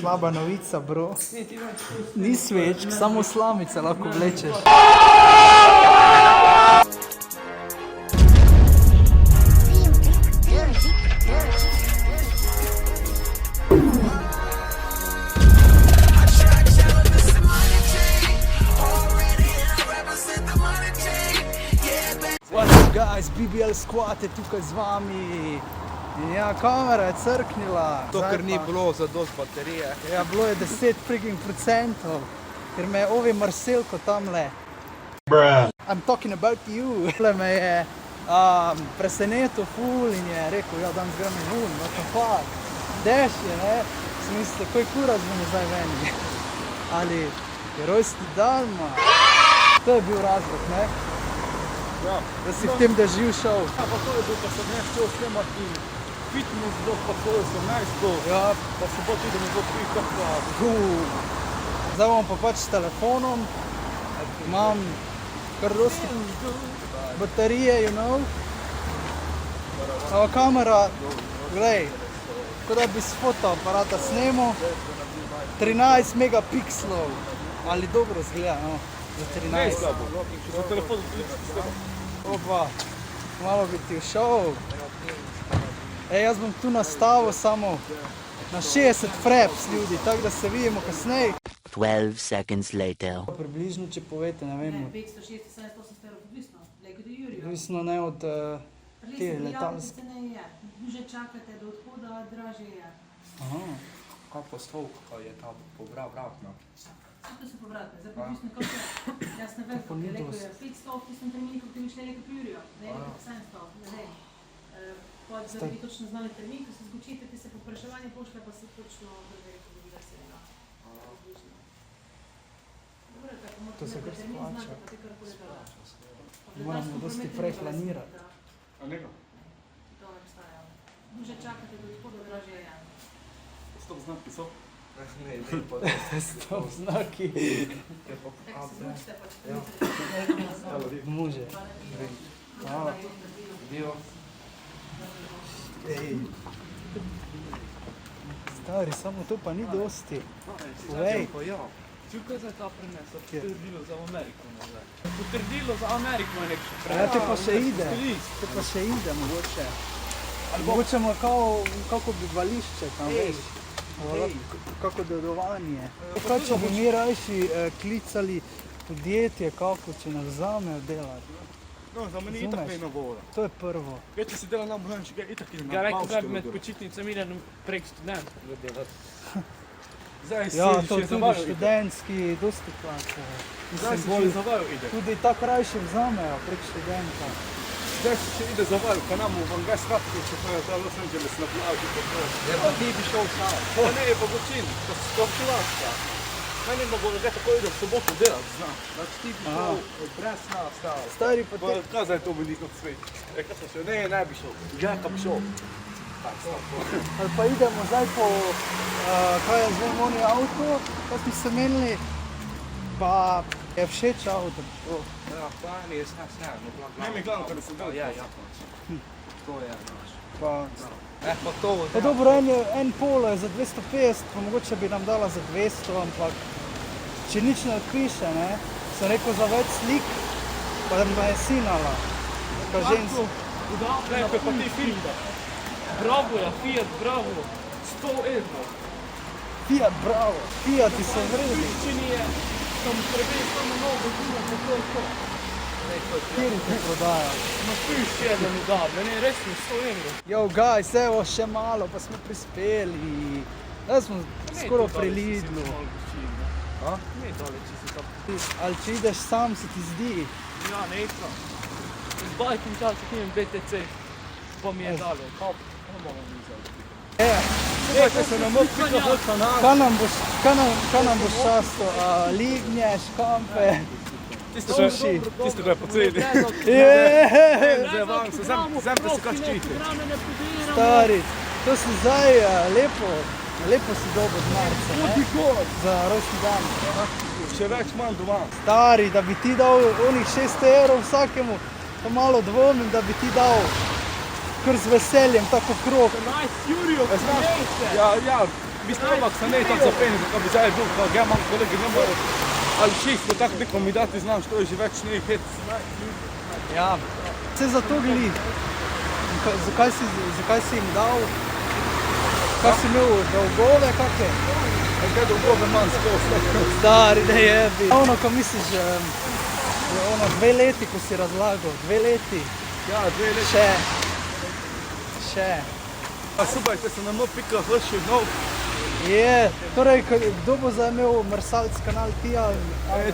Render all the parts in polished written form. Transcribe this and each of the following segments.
slaba novica, bro. Ni svečk, samo slamice lahko vlečeš. What's up guys, BBL Squad je tukaj z vami. Ja, kamera je crknila. To, ker ni bilo za dost baterije. Ja, bilo je 10%, ker me je ovi Marcelko tamle. I'm talking about you. Me je presenetil ful in je rekel, ja, danes gremo vun, what the fuck. Dež je, ne? Sem mislil, koji kurac bomo zdaj veni. Ali je rojstni dan, ma. To je bil razlog, ne? Ja. Da si v tem dežju šel. Ja, pa to je bil, pa sem ne šel snemati fitness blog, pa to je 18 blog. Ja. Pa se bo tudi ne bo prikak pa. Zdaj bom pa pač s telefonom. Imam kar dosti baterije, you know. Kamera, glej, kot da bi s fotoaparata snemal. 13 megapikslov. Ali dobro zgleda, no. Za 13. Ne slabo, za telefon tudi slabo. Opa, malo bi ti všel. Jaz bom tu nastavil samo na 60 fraps ljudi, tako da se vidimo kasneje. 12 seconds later. Približno, če povete, ne vem. 500, 600, 700 evrov, odvisno. Lego do Jurija. Odvisno ne od te letalske. Duže čakate do odhoda, dražje je. Aha. Kaj pa stovk, kaj je ta povratna? To so povratne, zdaj pa odvisno kako je. Jaz ne vem, kako je Lego je 500 v tistem terminu, ko ti bi šli Lego do Jurija. Ne Lego 700, ne vem. Da bi točno znali termin, ko se zgočite, ti se popraševanje pošle, pa se točno drve, ko bi da se je. To se kar splača. Moramo dosti prej planirati. A nega? To ne obstaja. Duže čakate do odhoda, dražje je. Stop znaki so? Ne, stop znaki. Tako se zvučite, pa če Može. Hvala. Dio. Stari, samo to pa ni dosti. Povej. Čukaj zdaj ta prinesel, potrdilo za Ameriko nazaj. Potrdilo za Ameriko je nek še prej. Ja, te pa še ide. Te pa še ide, mogoče. Mogoče ima kako bivališče tam, veš. Kako dedovanje. Kaj, če bi mi rajši klicali podjetje, kako, če nas vzamejo delati. No, za meni itak ne navora. To je prvo. Kaj, če si dela nam bojanči, kaj itak idem na Ja, rekel bi med počitnicami idem prek študentskega delati. Zdaj si Ja, to še tudi zavaju ide. študentski, dosti plače. Zdaj si še zavaju ide. Tudi tako rajši vzamejo prek študenta. Zdaj si še ide zavaju, pa nam v Van Gastratku, če pa je za Los Angeles na plaži, pa to. Ja, pa ti bi šel sam. Pa ne, pa Gočin, pa si skorčilačka. Meni bo že tako ide v soboto delati, znam. Znači ti bi šel brez nas stava. Stari pa Pa te... kaj zdaj to bi nikot svet? Kaj sem šel? Ne bi šel. Ja, kam šel. Ali pa idemo zdaj po, kaj je zdaj oni avto, kaj smo se menili, pa je všeč avto. Ja, fajn je, ne mi glavno, kada se deli. Ja. To je naš. Pa, Pa to. pa dobro, en polo je za 250, pa mogoče bi nam dala za 200, ampak če nič ne odpiše, ne, sem rekel za več slik, pa me je sinala, neka ženska. Ne, pa ti film da. Bravo, ja, Fiat, bravo. 100 evrov. Fiat, bravo, Fiati so vredni. Pičeni je, sem prebej samo novo zuna, pa to je to. Kjer te prodaja? Ma piš jedan mi da, meni je resno 100 evrov. Yo guys, evo še malo, pa smo prispeli. Zdaj smo skoro pri Lidlu. A? Ne dole, če si tako. Ali če ideš sam, se ti zdi? Ja, nekaj. Z bajkom časih imam BTC, pa mi je dalo. Kao, ne bomo mi vzeli. Kaj se nam odpika hoća nas? Kaj nam boš často? Lignje, škampe, suši. Tisto ga je poceni. Jeee! Zemte se kaj ščiti. Stari, to si zdaj lepo si dobil denarce, ne? Za rojstni dan. Še več manj doma. Stari, da bi ti dal onih 6 evrov vsakemu, pa malo dvomim, da bi ti dal kar z veseljem, tako krog. Nice, Jurijo, Znaš, smej se. ja, Vi Starbucks ne tako zapeni, kako bi zdaj bil, kao ja imam kolegi, ne more, ali čisto tako nekom mi dati, znam što je že več ne hec. Ja, se zato gli. Zakaj si jim dal? Kaj si imel, dolgove kakve? Kaj dolgove manj skos. Stari, ne jebi. Ono, ko misliš, ono 2 leti, ko si razlagal, 2 leti. Ja, 2 leti. Še. Subajte se na no.hr še nov. Je, torej, kdo bo zdaj imel Mrsalc kanal ti ali?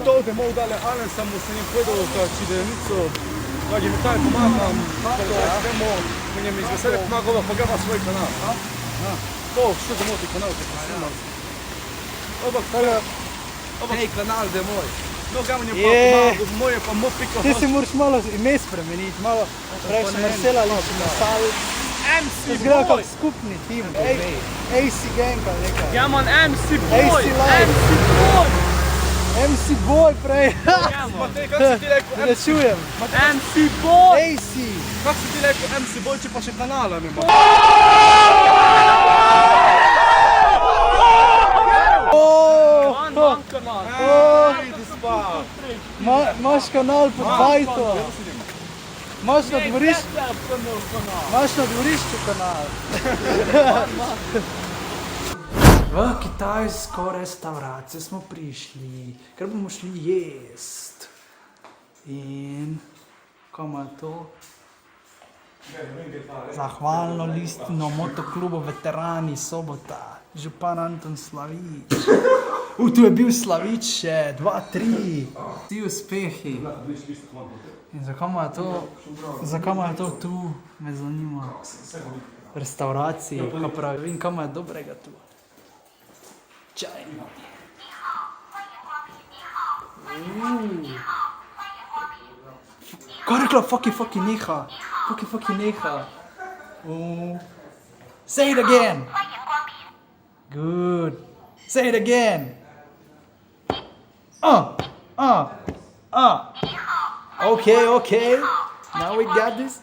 To da mogu dalje Alen, sam mu se njim povedal, da čidenico, da mi taj pomagam, mi njem iz veselja pomagala, pa ga ima svoj kanal. To, što da moti kanal, da se snimam. Hej, kanal da je moj. No, ga mi je pa moje pa mo.hr. Ti si moraš malo ime spremeniti, malo preveč Marsela liči Mrsalc. MC Izgleda Boy! kot skupni tim, AC Gang ali nekaj. Ja man, MC Boy! AC Live. MC Boy! MC Boy prej. Ja man, Matej, kako si ti rekao Ne čujem. MC Boy! AC. Kako si ti rekao MC Boy, če pa še kanala nema? Man kanal! Vidi spa. Imaš kanal pod bajto. Imaš na dvorišču. Imaš na dvorišču kanal. V kitajsko restauracijo smo prišli, ker bomo šli jest. In kamo je to? Zahvalno listino motoklubu Veterani Sobota, župan Anton Slavič. Tu je bil Slavič še, 2-3. Vsi uspehi. In zakaj ima je to tu, me zanima. V restauraciji, kaj pravi, vem, kaj ima je dobrega tu. Čaj. Kaj je rekla, fucky neha? Fucky neha. Say it again. Good. Say it again. Okay. Now we got this.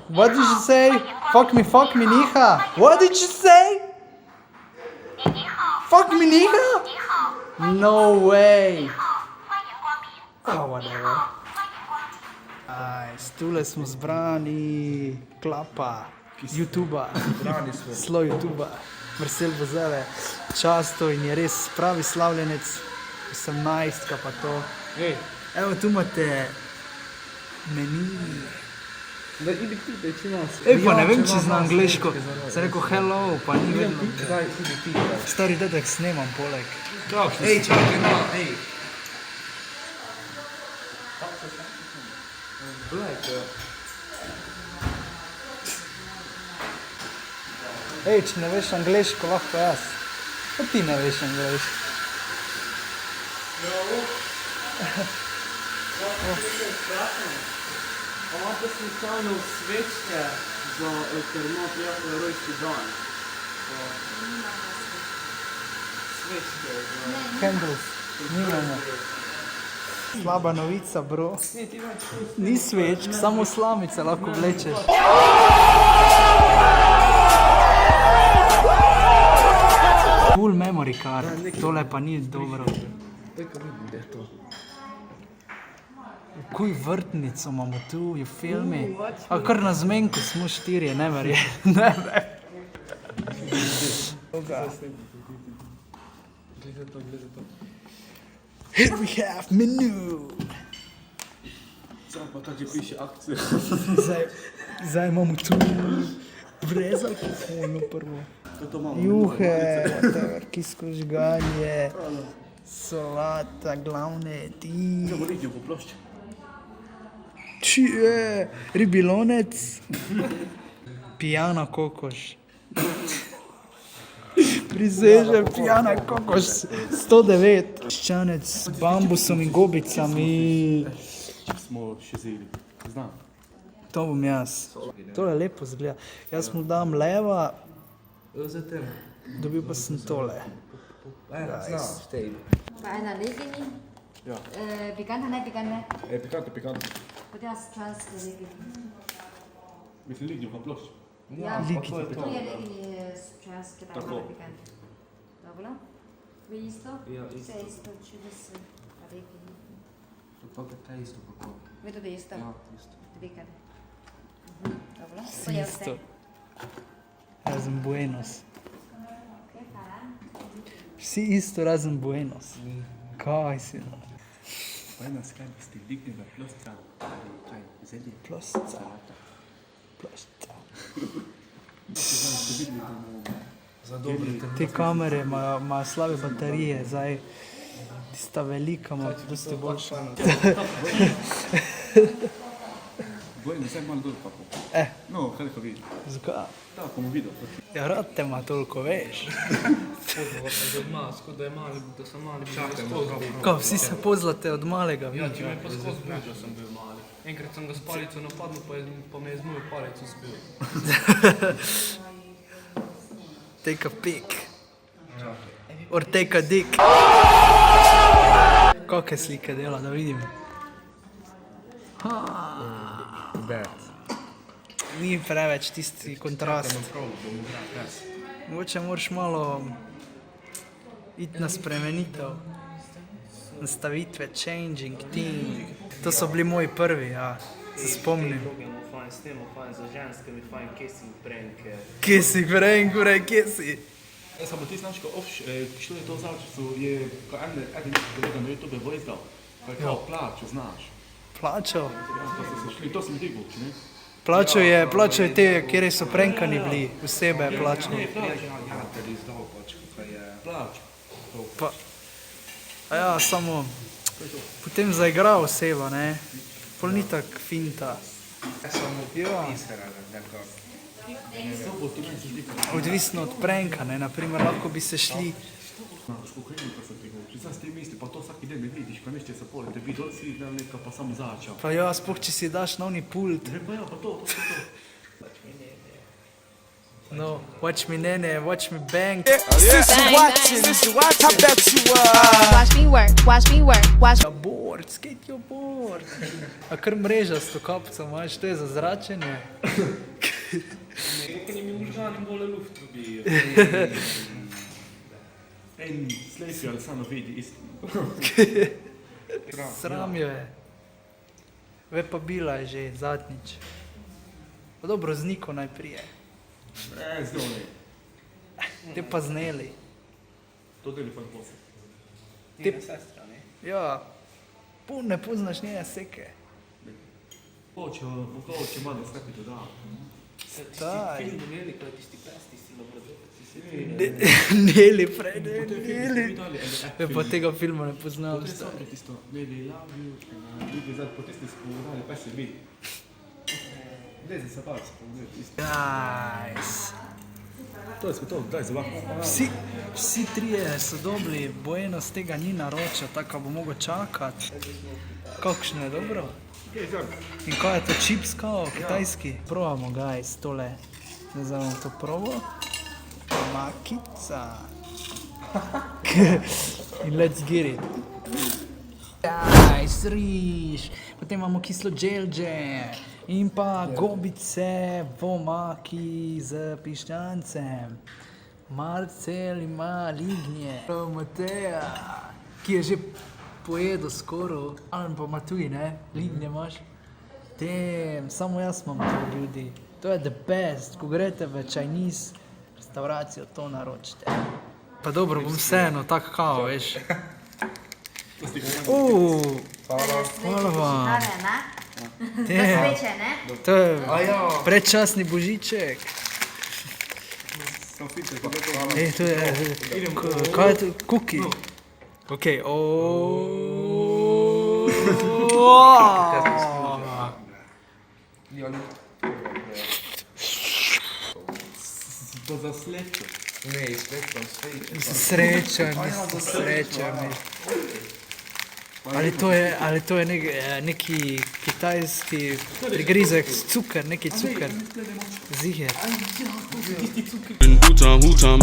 What did you say? Fuck me, niha. What did you say? Fuck me, niha? No way. Oh, whatever. Tule smo zbrani, klapa, YouTuba, slo YouTuba, Marsel Bozele, často in je res pravi slavljenec, 18 pa to. Evo tu imate meni. Pa ne vem, če zna angliško, sem rekel hello, pa ni vedno. Stari dedek snemam poleg. Čakaj, no, če ne veš angliško, lahko jaz. Pa ti ne veš angliško. Imate slučajno svečke za termo prijatelj rojski dan? Svečke za... Candles, nimamo. Slaba novica, bro. Ni svečk, samo slamice lahko vlečeš. Full memory card, tole pa ni dobro. Kuj vrtnico imamo tu, je filmi. A kar na zmenku smo 4, ne verjem. Here we have menu. Pa tači piše akcija. Zdaj imamo tu brezalkoholno prvo. Juhe, kisko žganje, solata, glavne ti. Kako vidijo po plošči? Čije, ribilonec, pijana kokoš. Prisežem, pijana kokoš, 109. Ščanec s bambusom in gobicami. Smo še zeli, znam. To bom jaz. Tole lepo zgleda. Jaz mu dam leva, dobil pa sem tole. Bei einer Legini? Ja. Pikantne, ne pikantne? Pikantno. Potem jaz čas Legini. Mislim, vidijo po plošči. Ja, Liki. to je legini čas, kaj Tako. je pikant. Dobro. Vi isto? Ja, Vse isto, če da se legini. To je taj isto kako. Vi tudi isto? Ja, isto. Pikant. Dobro. Pojeste. Isto. Razen Buenos. Ok, hvala. Vsi isto razen Buenos. Kaj si? Buena skrajna ste dignila plosca. Kaj, zelje. Plosca. Plosca. Za dobre Te kamere imajo slabe baterije, zdaj tista velika ima dosti boljša. Buena, zdaj malo dol kako. No, kaj ko vidi. Zakaj? Da, bomo videl. Ja, rad te ima toliko, veš. Da je mali, da sem mali, skozi bil. Ko, vsi se pozlate od malega, Ja, vidiš. če me pa skozi bil, da sem bil mali. Enkrat sem ga s palico napadnil, pa me je z mojo palico zbil. Take a pic. Or take a dick. Kakšne slike dela, da vidim. Ni preveč tisti kontrast. Mogoče moraš malo iti na spremenitev. Nastavitve, changing, thing. To so bili moji prvi, ja. Se spomnim. Fajn s tem, fajn za ženskami, fajn kissing prank. Kje si, Gren, gure, kje si? Samo ti znaš, ko šlo je to zavčestvo, je ko eden kolega na YouTube vojzdal, ko je kao plačo, znaš. Plačo? To sem ti guči, ne? Plačo je te, kjer so prenkani bili, vsebe plačo. Plač. Pa, a ja, samo potem zaigra oseba, ne? Pol ni tak finta. Ja. Odvisno od pranka, ne? Naprimer, lahko bi se šli. Spokojno, pa sem ti govoril, zdaj s tem misli, pa to vsak dan me vidiš, pa nešče se poleg tebi, dol si videl nekaj, pa sam začal. Pa ja, sploh če si daš na oni pult. Pa ja, pa to. No, watch me nene, watch me bang. Watch me work, watch me work, watch Ja, board, skate your board. A kar mrežasto kapco imaš, to je za zračenje. Kako mi možgani bolj luft dobijo. En slepi ali samo vidi istino. Sram jo je. Ve pa bila je že zadnjič. Pa dobro, z Niko naj prije. Zdaj ne. Te pa zneli. To deli pa posel. Njena sestra, ne? Ja, ne poznaš njene seke. Če malo slepi to da. Daj. Film imeli, ko je tisti pes, tisti labrador. Neli, prej, Neli. Pa tega filma ne poznam. To je samo tisto, Neli love you, drugi zdaj po tisti spovedali, pa se vidi. Lezi se pa spovedali tisto. Nice. To je to, daj za vako. Vsi trije so dobili, Buenos tega ni naročil, tako bo mogel čakati. Kakšno je dobro? In kaj je to, čips kao, kitajski? Probamo, guys, tole. Zdaj bomo to probo. Makica. In let's get it. Guys, riž. Potem imamo kislo dželđe. In pa gobice v omaki z piščancem. Marcel ima lignje. Mateja, ki je že pojedel skoro. Ali pa ima tudi, ne? Lignje imaš. Damn, samo jaz imam to, ljudi. To je the best. Ko greste v Chinese restauracijo, to naročite. Pa dobro, bom vseeno, tako kao, veš. Hvala vam. Damn. Sreče, ne? To je predčasni božiček. Ej, to je, kaj je to, kuki? Okej, To za slepče. Sreča, mislim, sreča. Ali to je neki kitajski prigrizek, cukor, neki cukor. Ziher. Huta, huta,